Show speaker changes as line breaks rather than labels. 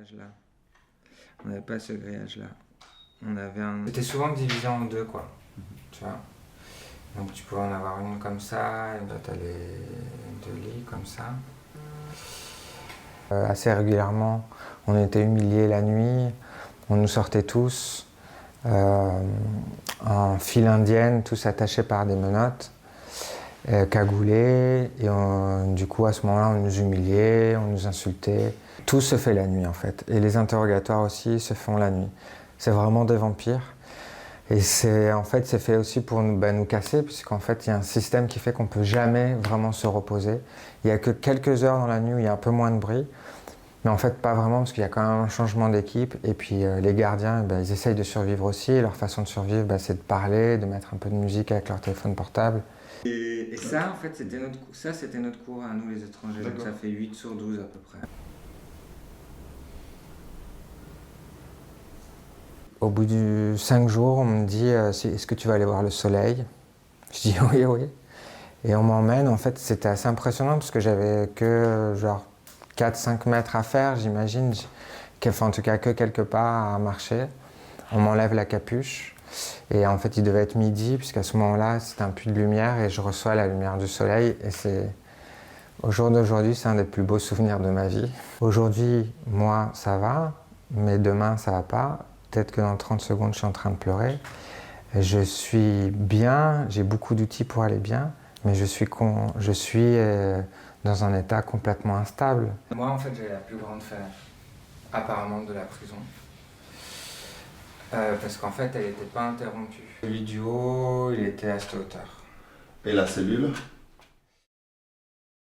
grillage-là. On n'avait pas ce grillage-là. On avait un... C'était souvent divisé en deux, quoi. Tu vois. Donc tu pouvais en avoir une comme ça, et là t'as les deux lits comme ça. Assez régulièrement, on était humiliés la nuit, on nous sortait tous en file indienne, tous attachés par des menottes, cagoulés, et du coup à ce moment-là on nous humiliait, on nous insultait. Tout se fait la nuit en fait, et les interrogatoires aussi se font la nuit. C'est vraiment des vampires. Et c'est fait aussi pour nous casser, puisqu'en fait il y a un système qui fait qu'on ne peut jamais vraiment se reposer. Il n'y a que quelques heures dans la nuit où il y a un peu moins de bruit, mais en fait pas vraiment, parce qu'il y a quand même un changement d'équipe. Et puis les gardiens, ils essayent de survivre aussi. Et leur façon de survivre, c'est de parler, de mettre un peu de musique avec leur téléphone portable. Et ça, en fait, c'était notre cours à nous les étrangers. Donc ça fait 8 sur 12 à peu près. Au bout de 5 jours, on me dit est-ce que tu vas aller voir le soleil? Je dis oui, oui. Et on m'emmène. En fait, c'était assez impressionnant parce que j'avais que genre 4-5 mètres à faire, j'imagine. Enfin, en tout cas, que quelques pas à marcher. On m'enlève la capuche. Et en fait, il devait être midi, puisqu'à ce moment-là, c'était un puits de lumière et je reçois la lumière du soleil. Et au jour d'aujourd'hui, c'est un des plus beaux souvenirs de ma vie. Aujourd'hui, moi, ça va, mais demain, ça va pas. Peut-être que dans 30 secondes, je suis en train de pleurer. Je suis bien, j'ai beaucoup d'outils pour aller bien, mais je suis dans un état complètement instable. Moi, en fait, j'ai la plus grande fenêtre, apparemment, de la prison. Parce qu'en fait, elle n'était pas interrompue. Celui du haut, il était à cette hauteur.
Et la cellule?